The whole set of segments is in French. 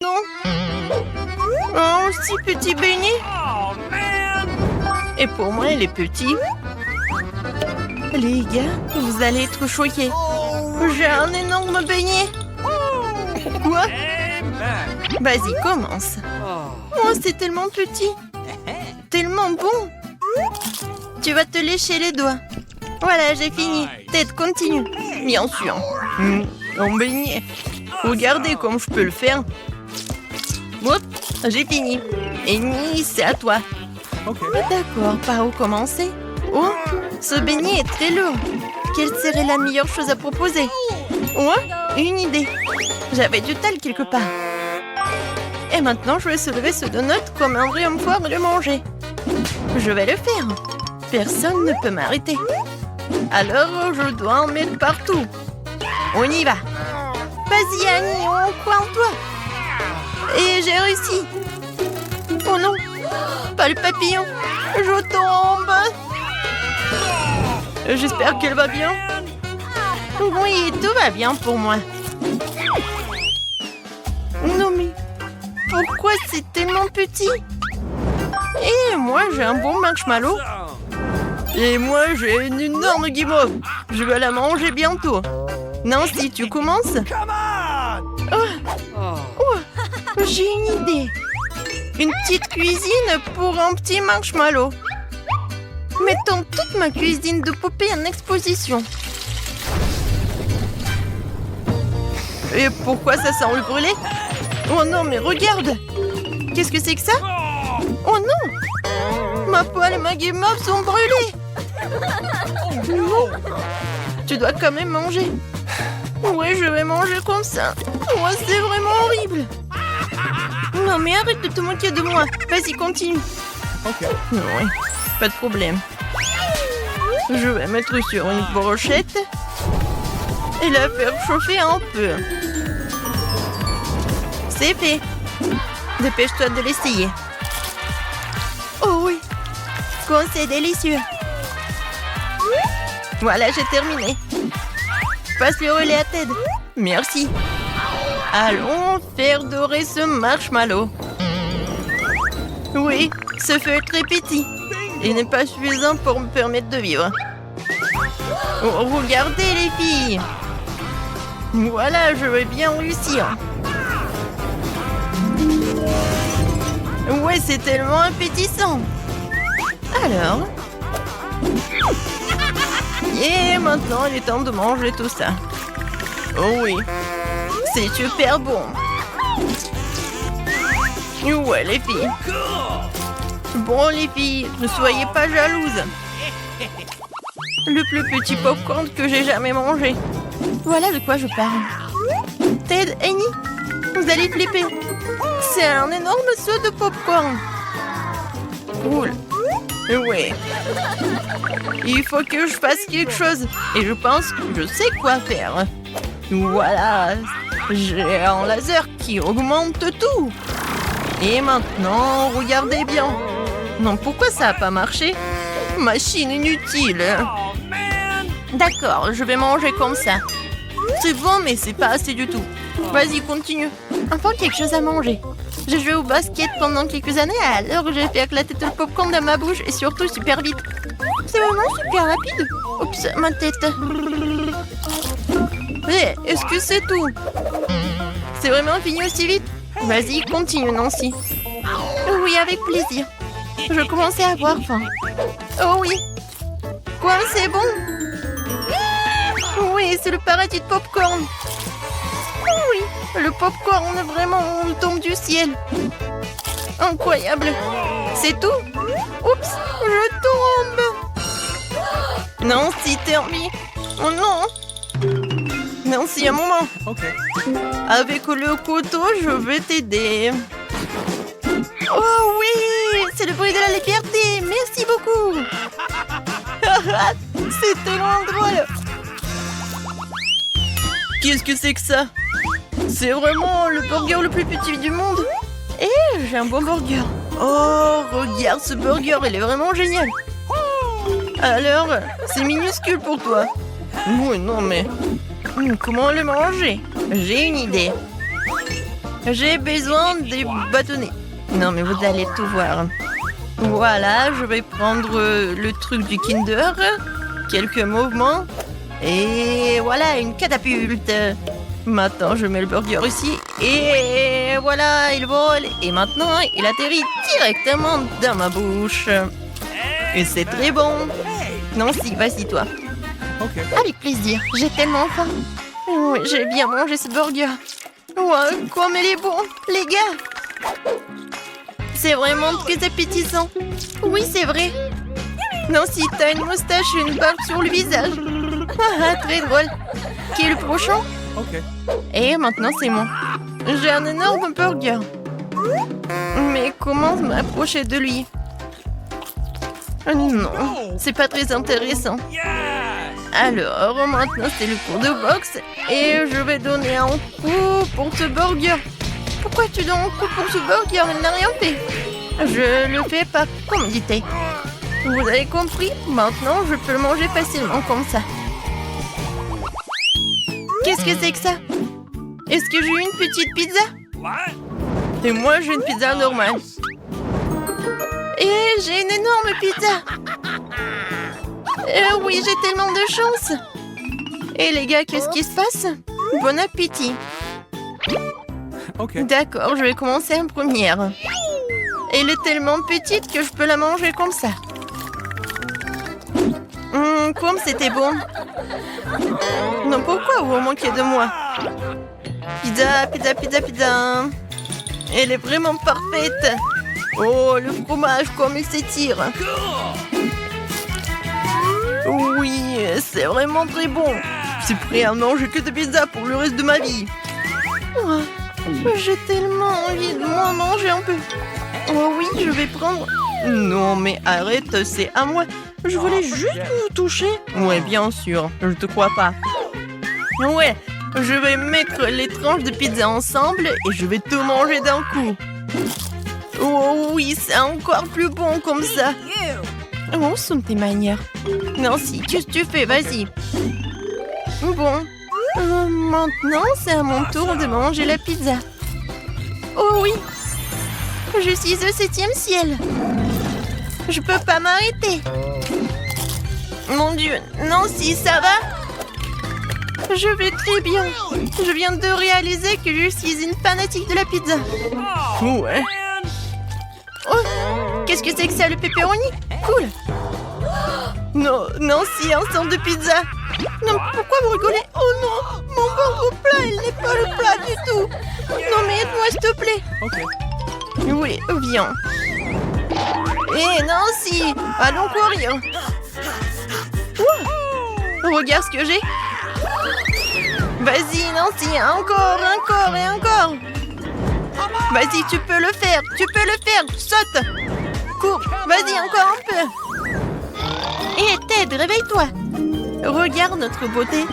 Non. Oh, si petit beignet. Et pour moi, il est petit. Les gars, vous allez être choqués. J'ai un énorme beignet. Quoi? Vas-y, commence. Oh, c'est tellement petit. Tellement bon. Tu vas te lécher les doigts. Voilà, j'ai fini. Ted, continue. Bien sûr. Un beignet. Regardez comme je peux le faire. Hop, j'ai fini. Et Ni, c'est à toi. D'accord, par où commencer? Oh, ce beignet est très lourd. Quelle serait la meilleure chose à proposer? Oh, une idée. J'avais du tal quelque part. Et maintenant, je vais soulever ce donut comme un vrai homme fort et le manger. Je vais le faire. Personne ne peut m'arrêter. Alors, je dois en mettre partout. On y va. Vas-y, Annie, on croit en toi. Et j'ai réussi. Oh non, pas le papillon. Je tombe. J'espère qu'elle va bien. Oui, tout va bien pour moi. Non mais, pourquoi c'est tellement petit? Et moi, j'ai un bon marshmallow. Et moi, j'ai une énorme guimauve. Je vais la manger bientôt. Nancy, tu commences? Oh, j'ai une idée. Une petite cuisine pour un petit marshmallow. Mettons toute ma cuisine de poupée en exposition. Et pourquoi ça sent le brûlé? Oh non, mais regarde! Qu'est-ce que c'est que ça? Oh non! Ma poêle et ma guimauve sont brûlées! Non! Tu dois quand même manger. Ouais, je vais manger comme ça. Oh, c'est vraiment horrible. Non, mais arrête de te moquer de moi. Vas-y, continue. Ouais, pas de problème. Je vais mettre sur une brochette et la faire chauffer un peu. C'est fait. Dépêche-toi de l'essayer. Oh oui. Quand c'est délicieux. Voilà, j'ai terminé. Passe le relais à Ted. Merci. Allons faire dorer ce marshmallow. Oui, ce feu est très petit. Il n'est pas suffisant pour me permettre de vivre. Oh, regardez les filles. Voilà, je vais bien réussir. Ouais, c'est tellement appétissant. Alors. Et maintenant, il est temps de manger tout ça. Oh oui, c'est super bon. Ouais, les filles. Bon, les filles, ne soyez pas jalouses. Le plus petit popcorn que j'ai jamais mangé. Voilà de quoi je parle. Ted, Annie, vous allez flipper. C'est un énorme seau de popcorn. Cool. Ouais. Il faut que je fasse quelque chose. Et je pense que je sais quoi faire. Voilà. J'ai un laser qui augmente tout. Et maintenant, regardez bien. Non, pourquoi ça n'a pas marché? Machine inutile. D'accord, je vais manger comme ça. C'est bon, mais c'est pas assez du tout. Vas-y, continue. Enfin, quelque chose à manger. J'ai joué au basket pendant quelques années, alors j'ai fait éclater tout le popcorn dans ma bouche et surtout super vite. C'est vraiment super rapide. Oups, ma tête. Hé, est-ce que c'est tout? C'est vraiment fini aussi vite? Vas-y, continue, Nancy. Oui, avec plaisir. Je commençais à avoir faim. Oh oui. Quoi, c'est bon? Oui, c'est le paradis de popcorn. Oui, le popcorn vraiment tombe du ciel. Incroyable. C'est tout? Oups, je tombe. Nancy, Termi. Oh non. Nancy, un moment. Avec le couteau, je vais t'aider. Oh oui, c'est le bruit de la liberté. Merci beaucoup. C'est tellement drôle. Qu'est-ce que c'est que ça? C'est vraiment le burger le plus petit du monde. Et j'ai un bon burger. Oh, regarde ce burger, il est vraiment génial. Alors, c'est minuscule pour toi. Oui, non mais... comment le manger? J'ai une idée. J'ai besoin des bâtonnets. Non, mais vous allez tout voir. Voilà, je vais prendre le truc du Kinder. Quelques mouvements. Et voilà, une catapulte. Maintenant, je mets le burger ici. Et voilà, il vole. Et maintenant, il atterrit directement dans ma bouche. Et c'est très bon. Nancy, vas-y, toi. Okay. Avec plaisir. J'ai tellement faim. Oui, j'ai bien mangé ce burger. Ouais, comme il est bon, les gars. C'est vraiment très appétissant. Oui, c'est vrai. Nancy, t'as une moustache et une barbe sur le visage. Ah, très drôle. Qui est le prochain? Ok. Et maintenant, c'est moi. J'ai un énorme burger. Mais comment m'approcher de lui? Non, c'est pas très intéressant. Alors, maintenant, c'est le cours de boxe. Et je vais donner un coup pour ce burger. Pourquoi tu donnes un coup pour ce burger? Il n'a rien fait. Je le fais par commodité. Vous avez compris? Maintenant, je peux le manger facilement comme ça. Qu'est-ce que c'est que ça? Est-ce que j'ai une petite pizza? Et moi, j'ai une pizza normale. Et j'ai une énorme pizza. Oui, j'ai tellement de chance. Et les gars, qu'est-ce qui se passe? Bon appétit. Ok. D'accord, je vais commencer en première. Elle est tellement petite que je peux la manger comme ça. Comme c'était bon. Non, pourquoi vous manquez de moi? Pizza, pizza, pizza, pizza. Elle est vraiment parfaite. Oh, le fromage, comme il s'étire. Oui, c'est vraiment très bon. Je suis prêt à manger que de pizza pour le reste de ma vie. Oh, j'ai tellement envie de m'en manger un peu. Oh oui, je vais prendre... Non, mais arrête, c'est à moi. Je voulais juste vous toucher. Ouais, bien sûr, je te crois pas. Ouais, je vais mettre les tranches de pizza ensemble et je vais tout manger d'un coup. Oh oui, c'est encore plus bon comme ça. Où sont tes manières? Nancy, qu'est-ce que tu fais? Vas-y. Bon, maintenant c'est à mon tour de manger la pizza. Oh oui, je suis au 7e ciel. Je peux pas m'arrêter. Mon Dieu, Nancy, ça va? Je vais très bien. Je viens de réaliser que je suis une fanatique de la pizza. Ouais. Oh, qu'est-ce que c'est que ça, le pepperoni? Cool. Non, Nancy, un centre de pizza. Non, pourquoi vous rigolez? Oh non, mon burger plat, il n'est pas le plat du tout. Non, mais aide-moi, s'il te plaît. Ok. Oui, viens. Hé, Nancy, allons courir. Ouh, regarde ce que j'ai. Vas-y, Nancy, encore, encore et encore. Vas-y, tu peux le faire, saute. Cours, vas-y, encore un peu. Hé, Ted, réveille-toi. Regarde notre beauté.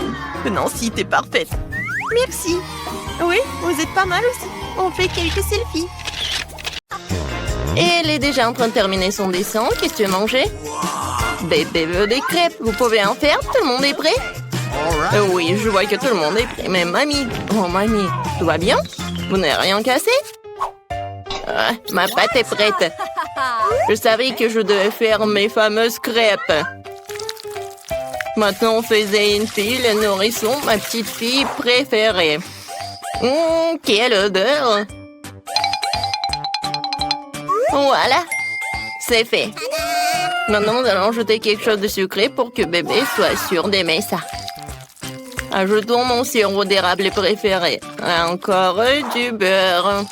Nancy, t'es parfaite. Merci. Oui, vous êtes pas mal aussi. On fait quelques selfies. Elle est déjà en train de terminer son dessin. Qu'est-ce que tu veux manger? Bébé veut des crêpes. Vous pouvez en faire? Tout le monde est prêt? Oui, je vois que tout le monde est prêt. Mais mamie, oh mamie, tout va bien? Vous n'avez rien cassé? Ma pâte est prête. Je savais que je devais faire mes fameuses crêpes. Maintenant, on faisait une fille, le nourrisson, ma petite fille préférée. Quelle odeur! Voilà, c'est fait. Maintenant, nous allons ajouter quelque chose de sucré pour que bébé soit sûr d'aimer ça. Ajoutons mon sirop d'érable préféré. Encore du beurre.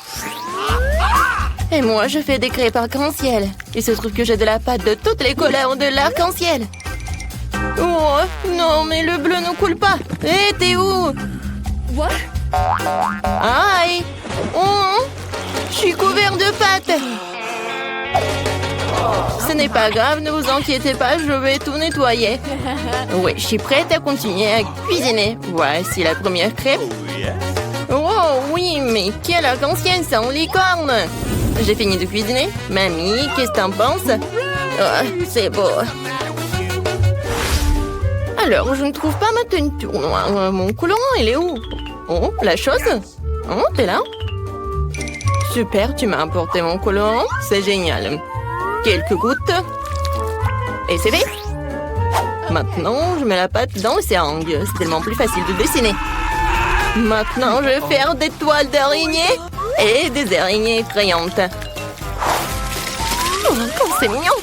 Et moi, je fais des crêpes arc-en-ciel. Il se trouve que j'ai de la pâte de toutes les couleurs de l'arc-en-ciel. Oh, non, mais le bleu ne coule pas. Hé, t'es où? What? Aïe! Oh, je suis couvert de pâte. Ce n'est pas grave, ne vous inquiétez pas, je vais tout nettoyer. Oui, je suis prête à continuer à cuisiner. Voici la première crêpe. Oh oui, mais quelle arc-en-ciel sans licorne! J'ai fini de cuisiner. Mamie, qu'est-ce que t'en penses? Oh, c'est beau. Alors, je ne trouve pas ma teinture noire. Mon colorant, il est où? Oh, la chose? Oh, t'es là? Super, tu m'as apporté mon colorant. C'est génial. Quelques gouttes. Et c'est fait. Maintenant, je mets la pâte dans le seringue. C'est tellement plus facile de dessiner. Maintenant, je vais faire des toiles d'araignées et des araignées effrayantes. Oh, c'est mignon.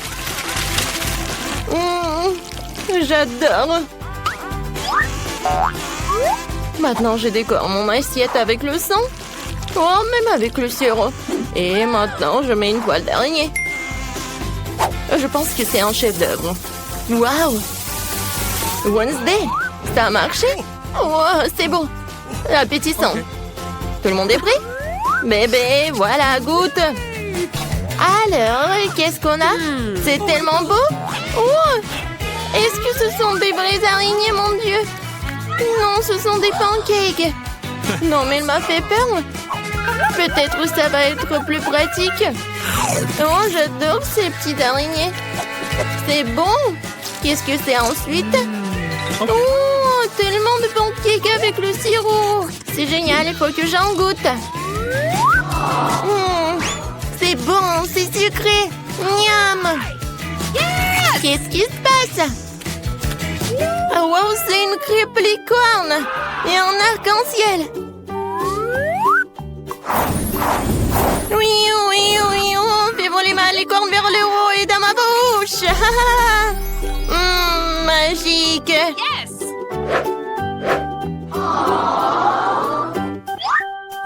J'adore. Maintenant, je décore mon assiette avec le sang. Oh, même avec le sirop. Et maintenant, je mets une toile d'araignée. Je pense que c'est un chef-d'œuvre. Waouh! Wednesday, ça a marché? Oh, c'est beau. Appétissant. Tout le monde est prêt? Bébé, voilà, goûte. Alors, qu'est-ce qu'on a? C'est tellement beau. Oh! Est-ce que ce sont des vraies araignées, mon Dieu? Non, ce sont des pancakes. Non, mais il m'a fait peur. Peut-être ça va être plus pratique. Oh, j'adore ces petites araignées. C'est bon. Qu'est-ce que c'est ensuite? Oh, tellement de pancakes avec le sirop. C'est génial, il faut que j'en goûte. C'est bon, c'est sucré. Miam. Qu'est-ce qui se passe? Oh, wow, c'est une crêpe licorne et un arc-en-ciel. Oui, oui, oui, on fait voler ma licorne vers le haut et dans ma bouche. Magique. Yes!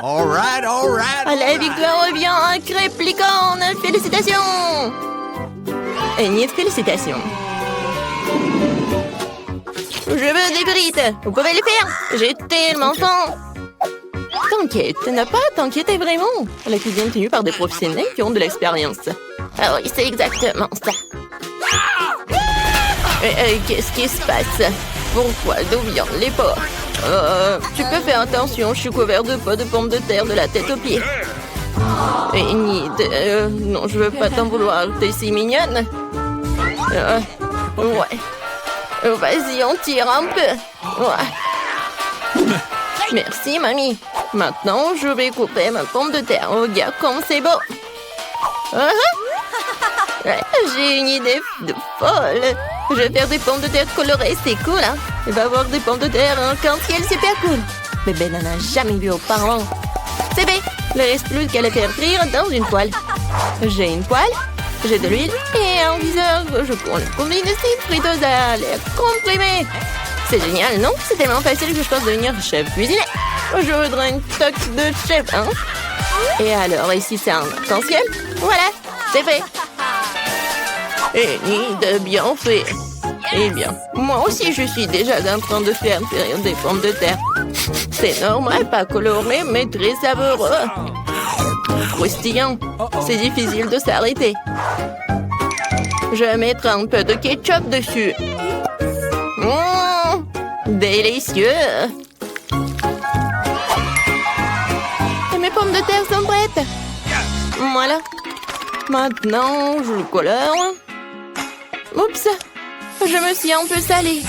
All right, all right. La victoire revient à crêpe licorne. Félicitations. Et ni félicitations. Je veux des frites. Vous pouvez les faire. J'ai tellement faim. T'inquiète, n'a pas à t'inquiéter vraiment. La cuisine est tenue par des professionnels qui ont de l'expérience. Ah oui, c'est exactement ça. Qu'est-ce qui se passe? Pourquoi? D'où viennent les porcs? Tu peux faire attention, je suis couvert de pots de pommes de terre de la tête aux pieds. Et non, je veux pas t'en vouloir, t'es si mignonne. Ouais. Vas-y, on tire un peu. Ouais. Merci, mamie. Maintenant, je vais couper ma pomme de terre. Regarde comme c'est beau. J'ai une idée de folle. Je vais faire des pommes de terre colorées, c'est cool, hein? Il va y avoir des pommes de terre en arc-en-ciel, super cool. Bébé n'en a jamais vu auparavant. C'est bien, il ne reste plus qu'à les faire frire dans une poêle. J'ai une poêle, j'ai de l'huile et un viseur. Je prends le combine ici, friteuse à l'air comprimé. C'est génial, non? C'est tellement facile que je pense devenir chef cuisinier. Je voudrais une toque de chef, hein? Et alors, ici, c'est un arc-en-ciel. Voilà, c'est fait. Et ni de bien fait. Eh bien, moi aussi, je suis déjà en train de faire frire des pommes de terre. C'est normal, pas coloré, mais très savoureux. Croustillant. C'est difficile de s'arrêter. Je vais mettre un peu de ketchup dessus. Délicieux. Et mes pommes de terre sont prêtes. Voilà. Maintenant, je le colore. Oups, je me suis un peu salée.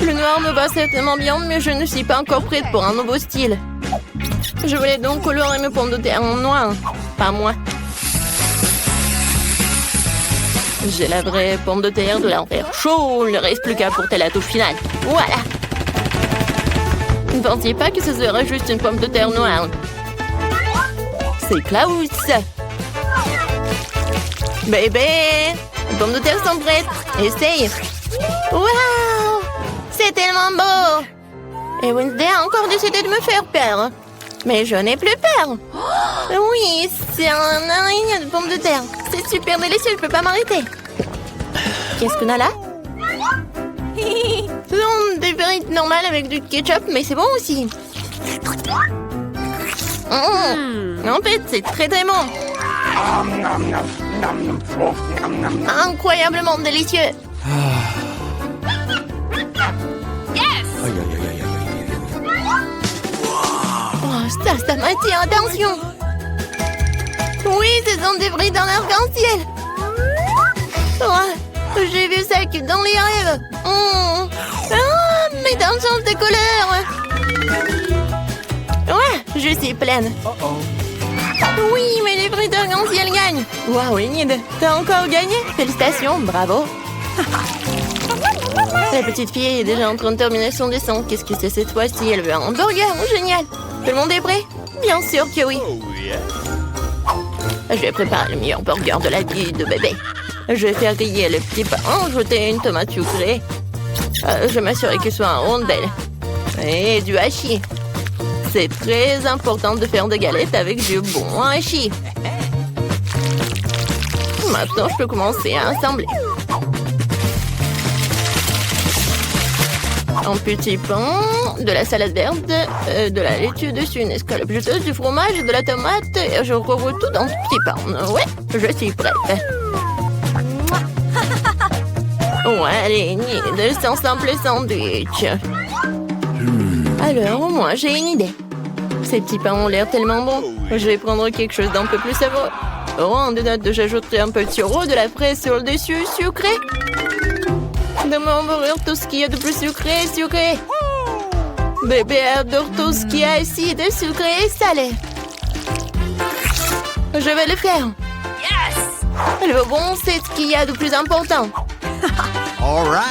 Le noir me va certainement bien, mais je ne suis pas encore prête pour un nouveau style. Je voulais donc colorer mes pommes de terre en noir, pas moi. J'ai la vraie pomme de terre de l'enfer chaud, il ne reste plus qu'à apporter la touche finale. Voilà. Ne pensiez pas que ce serait juste une pomme de terre noire. C'est Klaus. Bébé, les pommes de terre sont prêtes. Essaye. Waouh, c'est tellement beau. Et Wednesday a encore décidé de me faire peur. Mais je n'ai plus peur. Oui, c'est un araignée de pommes de terre. C'est super délicieux, je peux pas m'arrêter. Qu'est-ce qu'on a là? Ce sont des frites normales avec du ketchup, mais c'est bon aussi. En fait, c'est très très bon. Incroyablement délicieux. Yes! Oh, ça m'attire, attention. Oui, ce sont des frites dans l'arc-en-ciel. Oh, j'ai vu ça que dans les rêves. Mais dans le sens de couleur. Ouais, je suis pleine. Oui, mais les frites si elles gagnent. Waouh, Enid, t'as encore gagné. Félicitations, bravo. La petite fille est déjà en train de terminer son dessin. Qu'est-ce que c'est cette fois-ci? Elle veut un hamburger. Génial. Tout le monde est prêt? Bien sûr que oui. Je vais préparer le meilleur burger de la vie de bébé. Je vais faire griller le petit pain, ajouter une tomate sucrée. Je vais m'assurer qu'il soit en rondelle. Et du hachis. C'est très important de faire des galettes avec du bon hachis. Maintenant, je peux commencer à assembler. Un petit pain, de la salade verte, de la laitue dessus, une escalope juteuse, du fromage, de la tomate. Et je recouvre tout dans ce petit pain. Ouais, je suis prête. Ouais, allez, Enid, c'est un simple sandwich. Alors, au moins, j'ai une idée. Ces petits pains ont l'air tellement bons. Je vais prendre quelque chose d'un peu plus savoureux. Oh, en donut, j'ajouterai un peu de sirop, de la fraise sur le dessus, sucré. De mon burger, tout ce qu'il y a de plus sucré, sucré. Bébé adore tout ce qui est acide, sucré et salé. Je vais le faire. Yes! Le bon, c'est ce qu'il y a de plus important.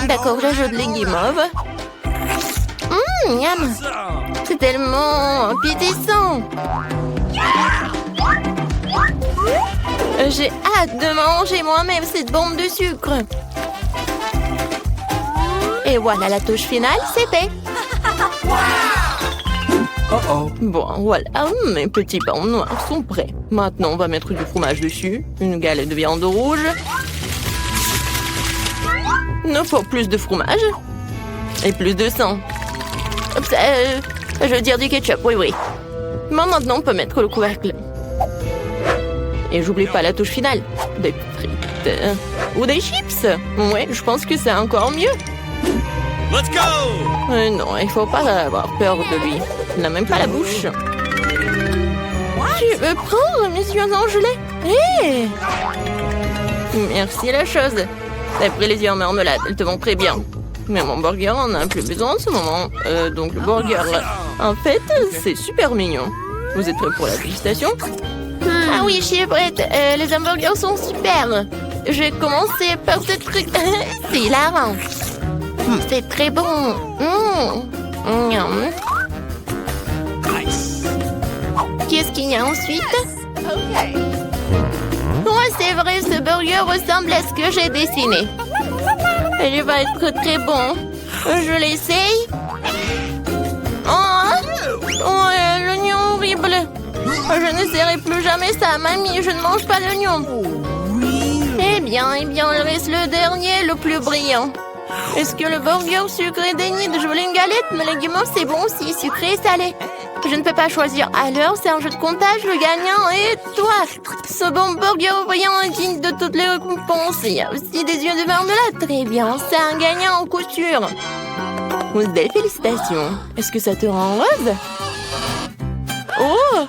D'accord, j'ajoute les guimauves. Miam! C'est tellement appétissant. J'ai hâte de manger moi-même cette bombe de sucre. Et voilà, la touche finale, c'est fait. Bon, voilà, mes petits pains noirs sont prêts. Maintenant, on va mettre du fromage dessus, une galette de viande rouge. Il nous faut plus de fromage et plus de sang. Je veux dire du ketchup, oui. Mais maintenant, on peut mettre le couvercle. Et j'oublie pas la touche finale. Des frites. Ou des chips. Ouais, je pense que c'est encore mieux. Let's go! Non, il faut pas avoir peur de lui. Il n'a même pas la bouche. Tu veux prendre, monsieur Angelet? Hé! Merci, la chose. T'as pris les yeux en marmelade, elles te vont très bien. Mais mon burger en a plus besoin en ce moment. Donc le burger, en fait, c'est super mignon. Vous êtes prêts pour la dégustation? Ah oui, je suis prête. Les hamburgers sont super. Je vais commencer par ce truc. C'est hilarant. C'est très bon. Miam. Qu'est-ce qu'il y a ensuite? Ouais, c'est vrai, ce burger ressemble à ce que j'ai dessiné. Il va être très bon. Je l'essaye. Oh, l'oignon horrible. Je n'essaierai plus jamais ça, mamie. Je ne mange pas l'oignon. Eh bien, il reste le dernier, le plus brillant. Est-ce que le burger sucré d'Enid? Je voulais une galette, mais le guimauve, c'est bon aussi, sucré et salé. Je ne peux pas choisir. Alors, c'est un jeu de comptage, le gagnant est toi. Ce bon burger brillant est digne de toutes les récompenses. Il y a aussi des yeux de marmelade. Très bien, c'est un gagnant en couture. Des félicitations. Est-ce que ça te rend heureuse? Oh!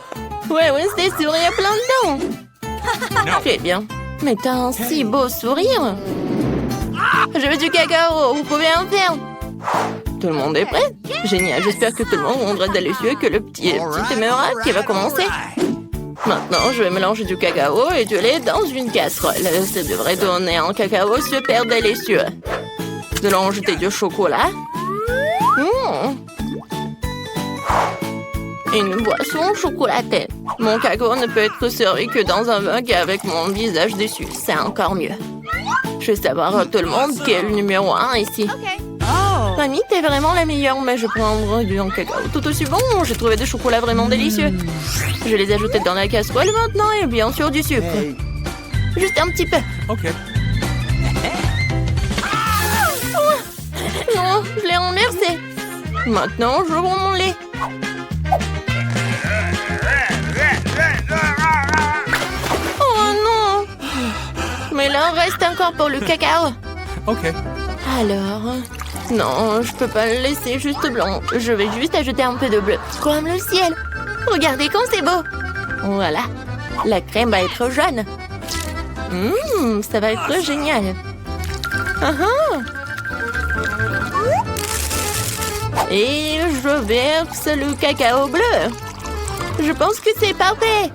Ouais, Wednesday sourit à plein dedans. Très bien. Mais t'as un si beau sourire. Je veux du cacao, vous pouvez en faire. Tout le monde est prêt? Génial, j'espère que tout le monde rendra délicieux et que le petit aimera qui va commencer. Maintenant, je vais mélanger du cacao et du lait dans une casserole. Ça devrait donner un cacao super délicieux. Nous allons ajouter du chocolat. Une boisson chocolatée. Mon cacao ne peut être servi que dans un mug avec mon visage dessus. C'est encore mieux. Je veux savoir à tout le monde qui est le numéro 1 ici. Mamie, t'es vraiment la meilleure, mais je prendrai du cacao tout aussi bon. J'ai trouvé des chocolats vraiment délicieux. Je vais les ajouter dans la casserole maintenant et bien sûr du sucre. Juste un petit peu. Non, je l'ai renversé. Maintenant, je prends mon lait. Oh non! Mais là, reste encore pour le cacao. Alors... Non, je peux pas le laisser juste blanc. Je vais juste ajouter un peu de bleu. Comme le ciel. Regardez comme c'est beau. Voilà. La crème va être jaune. Ça va être génial. Et je verse le cacao bleu. Je pense que c'est parfait.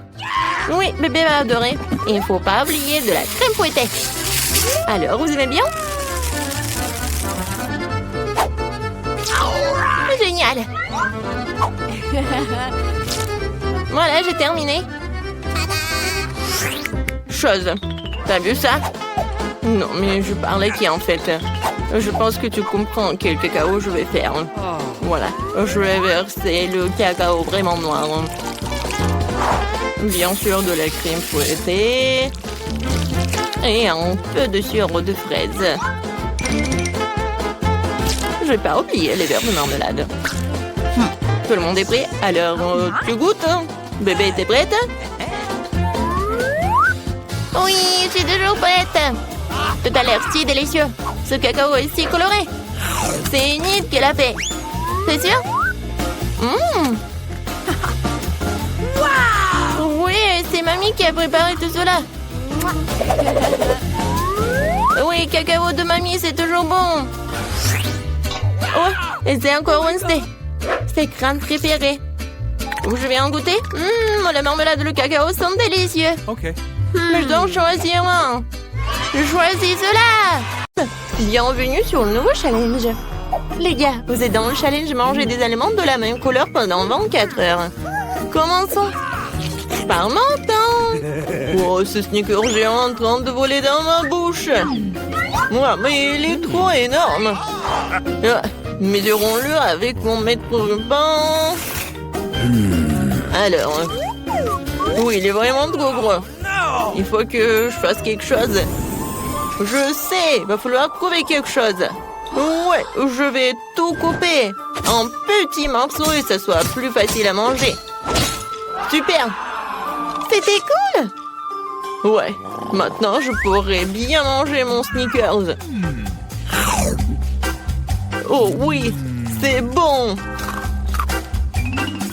Oui, bébé va adorer. Il ne faut pas oublier de la crème fouettée. Alors, vous aimez bien? Génial! Voilà, j'ai terminé. Chose. T'as vu ça? Non, mais je parle à qui en fait? Je pense que tu comprends quel cacao je vais faire. Voilà, je vais verser le cacao vraiment noir. Bien sûr, de la crème fouettée. Et un peu de sirop de fraise. Je vais pas oublier les verres de marmelade. Tout le monde est prêt? Alors, tu goûtes? Bébé, t'es prête? Oui, je suis toujours prête. Tout a l'air si délicieux. Ce cacao est si coloré. C'est Enid qui l'a fait. C'est sûr? Oui, c'est mamie qui a préparé tout cela. Oui, cacao de mamie, c'est toujours bon. Oh, et c'est encore Wednesday. C'est crâne préféré. Je vais en goûter. La marmelade et le cacao sont délicieux. OK. Mais je dois en choisir un. Je choisis cela. Bienvenue sur le nouveau challenge. Les gars, vous êtes dans le challenge manger des aliments de la même couleur pendant 24 heures. Commençons. Par mon temps. Oh, ce sneaker géant en train de voler dans ma bouche. Ouais, mais il est trop énorme. Mesurons-le avec mon mètre ruban. Alors, oui, il est vraiment trop gros. Il faut que je fasse quelque chose. Je sais, il va falloir trouver quelque chose. Ouais, je vais tout couper en petits morceaux et ça soit plus facile à manger. Super. C'était cool. Ouais, maintenant je pourrais bien manger mon Snickers. Oh oui, c'est bon.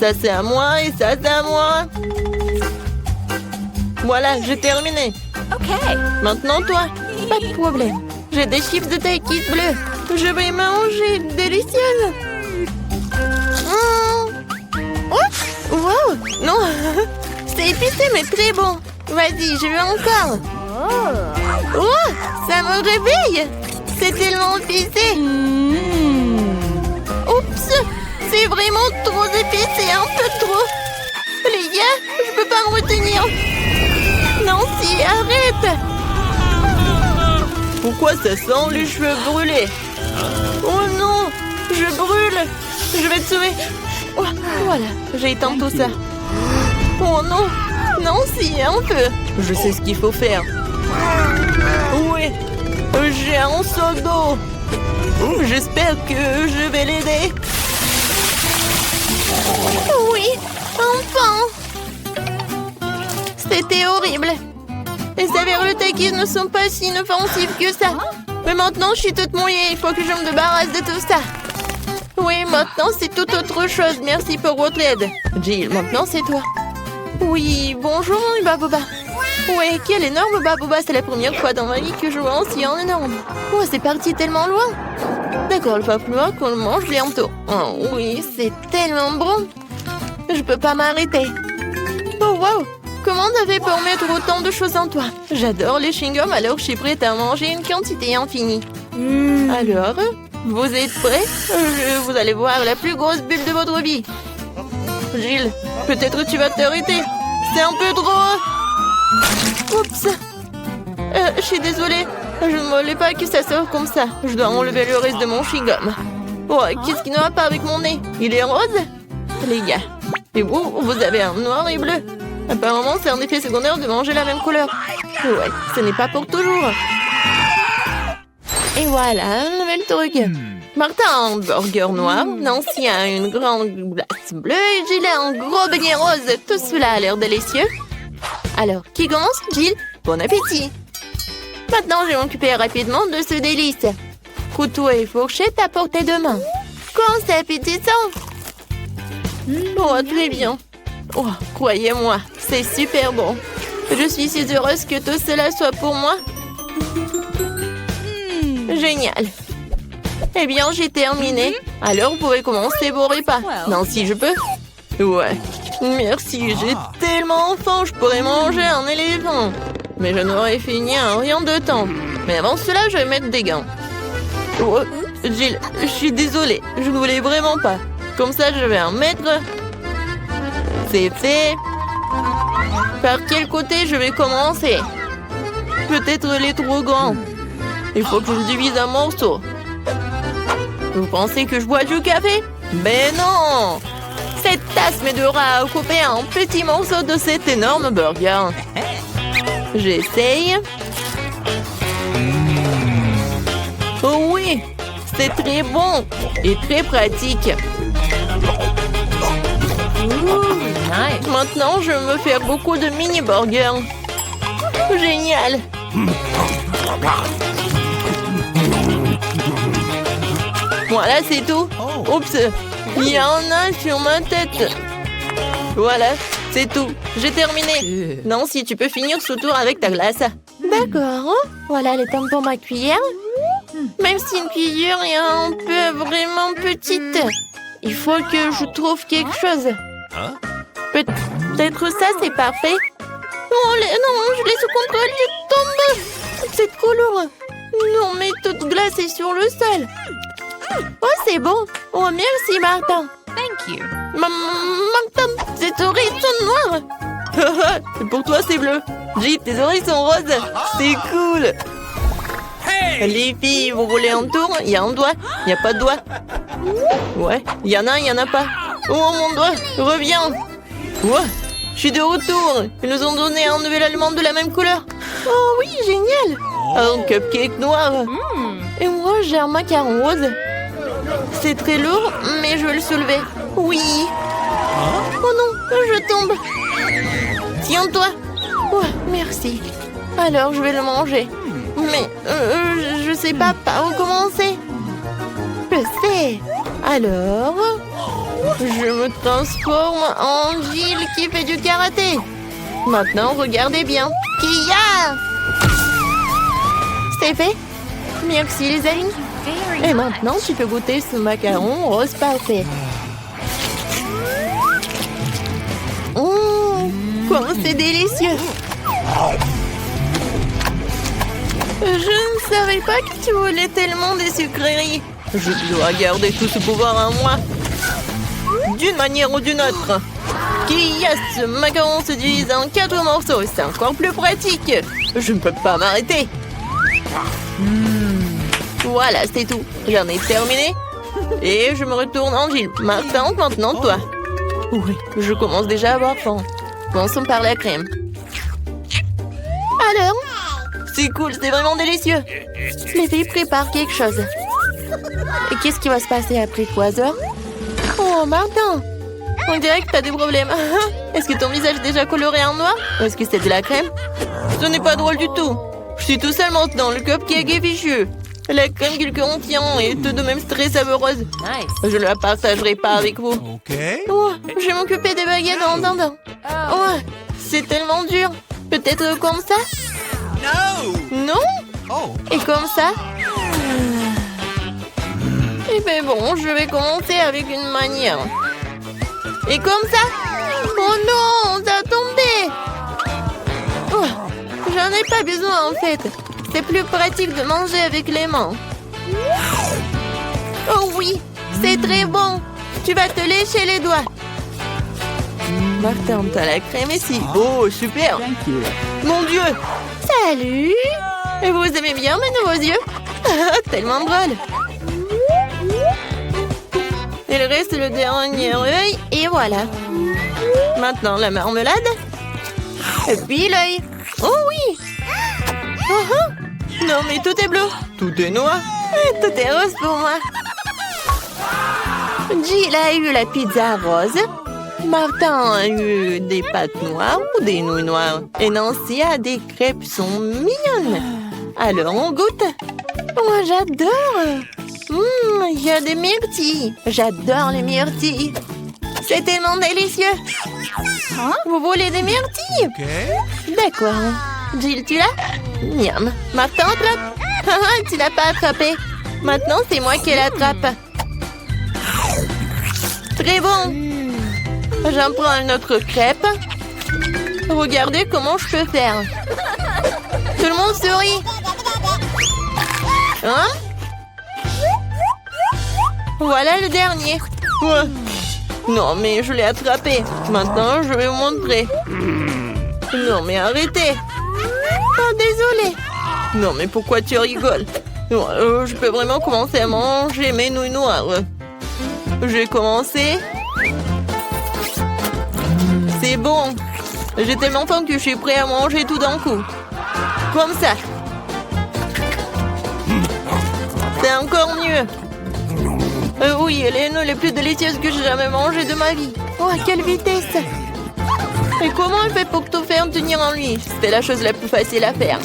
Ça c'est à moi et ça c'est à moi. Voilà, j'ai terminé. OK. Maintenant toi, pas de problème. J'ai des chips de Takis bleus. Je vais manger, délicieuse. Oh, wow, non. C'est épicé mais très bon. Vas-y, je veux encore. Oh, ça me réveille. C'est tellement épicé. Oups, c'est vraiment trop épicé, un peu trop. Les gars, je peux pas me retenir. Nancy, arrête. Pourquoi ça sent les cheveux brûlés? Oh non, je brûle. Je vais te sauver. Oh, voilà, j'ai éteint tout ça. Oh non, Nancy, un peu. Je sais ce qu'il faut faire. Oui, j'ai un seau d'eau. J'espère que je vais l'aider. Oui, enfin. C'était horrible. Les saveurs de Takis ne sont pas si inoffensives que ça. Mais maintenant, je suis toute mouillée. Il faut que je me débarrasse de tout ça. Oui, maintenant, c'est toute autre chose. Merci pour votre aide. Jill, maintenant, c'est toi. Oui, bonjour, Baboba. Oui, quel énorme Baboba. C'est la première fois dans ma vie que je vois aussi un énorme. Oh, c'est parti tellement loin. D'accord, il va falloir qu'on le mange bientôt. Oh oui, c'est tellement bon. Je peux pas m'arrêter. Oh, wow. Comment t'as fait pour mettre autant de choses en toi? J'adore les chewing-gums, alors je suis prête à manger une quantité infinie. Alors, vous êtes prêts? Vous allez voir la plus grosse bulle de votre vie. Jill, peut-être tu vas t'arrêter. C'est un peu trop... Oups. Je suis désolée. Je ne voulais pas que ça sorte comme ça. Je dois enlever le reste de mon chewing-gum. Oh, qu'est-ce qui ne va pas avec mon nez? Il est rose? Les gars, et vous avez un noir et bleu. Apparemment, c'est un effet secondaire de manger la même couleur. Ouais, ce n'est pas pour toujours. Et voilà, un nouvel truc. Martin a un burger noir, Nancy a une grande glace bleue et Jill a un gros beignet rose. Tout cela a l'air délicieux. Alors, qui commence? Jill, bon appétit. Maintenant, je vais m'occuper rapidement de ce délice. Couteau et fourchette à portée de main. Quand c'est appétissant. Oh, très bien. Oh, croyez-moi, c'est super bon. Je suis si heureuse que tout cela soit pour moi. Génial. Eh bien, j'ai terminé. Alors, vous pouvez commencer vos repas. Non, si je peux. Ouais. Merci, j'ai tellement faim, je pourrais manger un éléphant. Mais je n'aurais fini en rien de temps. Mais avant cela, je vais mettre des gants. Oh, Jill, je suis désolée, je ne voulais vraiment pas. Comme ça, je vais en mettre. C'est fait. Par quel côté je vais commencer? Peut-être les trop grands. Il faut que je le divise en morceaux. Vous pensez que je bois du café? Ben non! Cette tasse m'aidera à couper un petit morceau de cet énorme burger. J'essaye. Oh oui! C'est très bon et très pratique. Maintenant, je vais me faire beaucoup de mini-burgers. Génial! Voilà, c'est tout. Oups, il y en a sur ma tête. Voilà, c'est tout. J'ai terminé. Nancy, tu peux finir ce tour avec ta glace. D'accord. Voilà les temps pour ma cuillère. Même si une cuillère est un peu vraiment petite, il faut que je trouve quelque chose. Peut-être ça, c'est parfait. Oh, non, je laisse au contrôle, je tombe. C'est trop lourd. Non, mais toute glace est sur le sol. Oh, c'est bon. Oh, merci, Martin. Thank you. Martin, tes oreilles sont noires. Pour toi, c'est bleu. Jill, tes oreilles sont roses. C'est cool. Les filles, vous voulez un tour? Il y a un doigt. Il n'y a pas de doigt. Ouais, il y en a, il n'y en a pas. Oh, mon doigt, reviens. Ouais, je suis de retour. Ils nous ont donné un nouvel aliment de la même couleur. Oh oui, génial. Un cupcake noir. Et moi, j'ai un macaron rose. C'est très lourd, mais je vais le soulever. Oui. Oh non, je tombe. Tiens-toi. Oh, merci. Alors, je vais le manger. Mais je sais pas par où commencer. Je sais. Alors, je me transforme en Jill qui fait du karaté. Maintenant, regardez bien. Kia! C'est fait. Merci les amis. Et maintenant, tu peux goûter ce macaron rose parfait. Comment c'est délicieux. Je ne savais pas que tu voulais tellement des sucreries. Je dois garder tout ce pouvoir en moi. D'une manière ou d'une autre. Kia, ce macaron se divise en 4 morceaux. C'est encore plus pratique. Je ne peux pas m'arrêter. Voilà, c'est tout. J'en ai terminé. Et je me retourne en Jill. Maintenant, toi. Oui, je commence déjà à avoir faim. Commençons par la crème. Alors? C'est cool, c'est vraiment délicieux. Les filles préparent quelque chose. Et qu'est-ce qui va se passer après 3 heures? Oh, Martin! On dirait que t'as des problèmes. Est-ce que ton visage est déjà coloré en noir? Ou est-ce que c'est de la crème? Ce n'est pas drôle du tout. Je suis tout seul maintenant, le cupcake est fichu. La crème qu'il contient est tout de même très savoureuse. Nice. Je ne la partagerai pas avec vous. Oh, je vais m'occuper des baguettes en attendant. Oh, c'est tellement dur. Peut-être comme ça? Non? Et comme ça? Eh bien bon, je vais commencer avec une manière. Et comme ça? Oh non, ça a tombé. Oh, j'en ai pas besoin en fait. C'est plus pratique de manger avec les mains. Oh oui, c'est très bon. Tu vas te lécher les doigts. Martin, t'as la crème ici. Oh, super. Mon Dieu. Salut. Et vous aimez bien mes nouveaux yeux? Tellement drôle. Il reste le dernier œil et voilà. Maintenant la marmelade. Et puis l'œil. Oh oui. Non mais tout est bleu. Tout est noir. Et tout est rose pour moi. Jill a eu la pizza rose. Martin a eu des pâtes noires ou des nouilles noires. Et Nancy a des crêpes sont mignonnes. Alors on goûte. Moi j'adore. Il y a des myrtilles. J'adore les myrtilles. C'est tellement délicieux. Vous voulez des myrtilles? D'accord. Jill, tu l'as? Miam. Martin, attrape. Tu l'as pas attrapé. Maintenant, c'est moi qui l'attrape. Très bon. J'en prends une autre crêpe. Regardez comment je peux faire. Tout le monde sourit. Hein? Voilà le dernier. Ouais. Non, mais je l'ai attrapé. Maintenant, je vais vous montrer. Non, mais arrêtez. Oh, désolé. Non, mais pourquoi tu rigoles? Je peux vraiment commencer à manger mes nouilles noires. J'ai commencé. C'est bon. J'ai tellement faim que je suis prêt à manger tout d'un coup. Comme ça. C'est encore mieux. Oui, les nouilles les plus délicieuses que j'ai jamais mangées de ma vie. Oh, à quelle vitesse! Et comment elle fait pour tout faire tenir en lui? C'était la chose la plus facile à faire.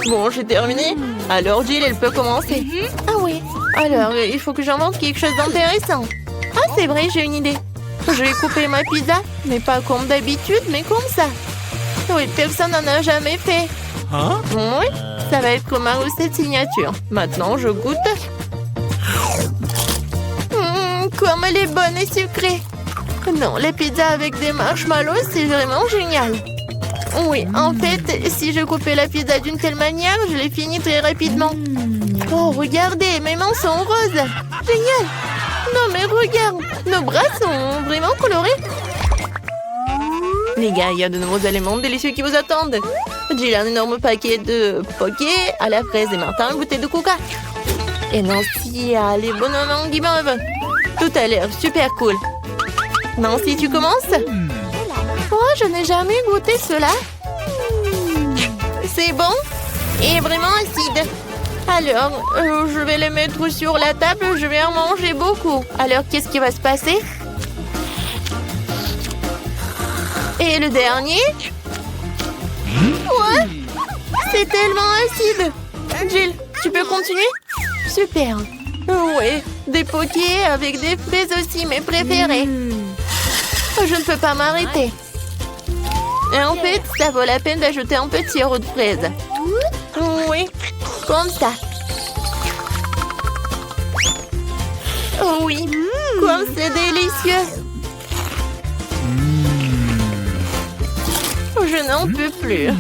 Bon, j'ai terminé. Alors, Jill, elle peut commencer. Ah oui. Alors, il faut que j'invente quelque chose d'intéressant. Ah, c'est vrai, j'ai une idée. Je vais couper ma pizza, mais pas comme d'habitude, mais comme ça. Oui, personne n'en a jamais fait. Hein? Oui, ça va être ma recette signature. Maintenant, je goûte. Comme elle est bonne et sucrée. Non, la pizza avec des marshmallows, c'est vraiment génial. Oui, en fait, si je coupais la pizza d'une telle manière, je l'ai finie très rapidement. Oh, regardez, mes mains sont roses. Génial. Non, mais regarde, nos bras sont vraiment colorés. Les gars, il y a de nouveaux aliments délicieux qui vous attendent. Jill a un énorme paquet de poké à la fraise et Martin une bouteille de coca. Et Nancy a les bonhommes en guimauve. Tout a l'air super cool. Nancy, tu commences? Oh, je n'ai jamais goûté cela. C'est bon et vraiment acide. Alors, je vais les mettre sur la table. Je vais en manger beaucoup. Alors, qu'est-ce qui va se passer? Et le dernier? Ouais, c'est tellement acide. Jill, tu peux continuer? Super. Oui, des pokés avec des fraises aussi, mes préférés. Je ne peux pas m'arrêter. Et en fait, ça vaut la peine d'ajouter un peu de sirop de fraise. Oui, comme ça. Oh oui, comme c'est délicieux. Je n'en peux plus.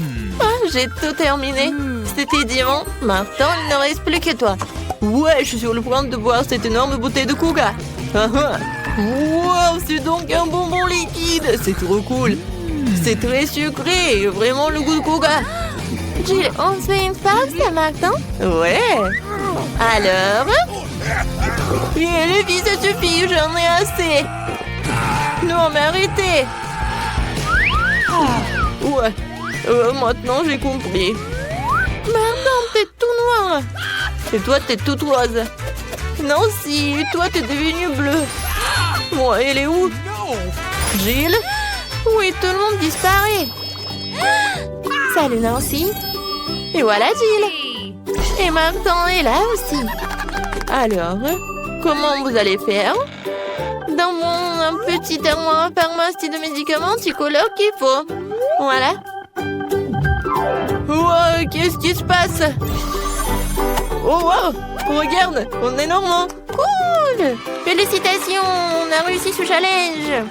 Ah, j'ai tout terminé. C'était diamant. Maintenant, il ne reste plus que toi. Ouais, je suis sur le point de boire cette énorme bouteille de coca. Wow, c'est donc un bonbon liquide. C'est trop cool. C'est très sucré. Vraiment le goût de coca. Jill, on se fait une pause, Martin? Ouais. Alors? Et les filles, ça suffit. J'en ai assez. Non, mais arrêtez. Ouais. Maintenant, j'ai compris. Martin, t'es tout noir. Et toi, t'es toute rose. Nancy, toi, t'es devenue bleue. Moi, elle est où? Jill? Oui, tout le monde disparaît. Salut, Nancy. Et voilà, Jill. Et Martin est là aussi. Alors, comment vous allez faire? Dans mon petit armoire à pharmacie de médicaments, tu colloques qu'il faut. Voilà. Wow, qu'est-ce qui se passe? Oh wow, regarde, on est normand. Cool. Félicitations, on a réussi ce challenge.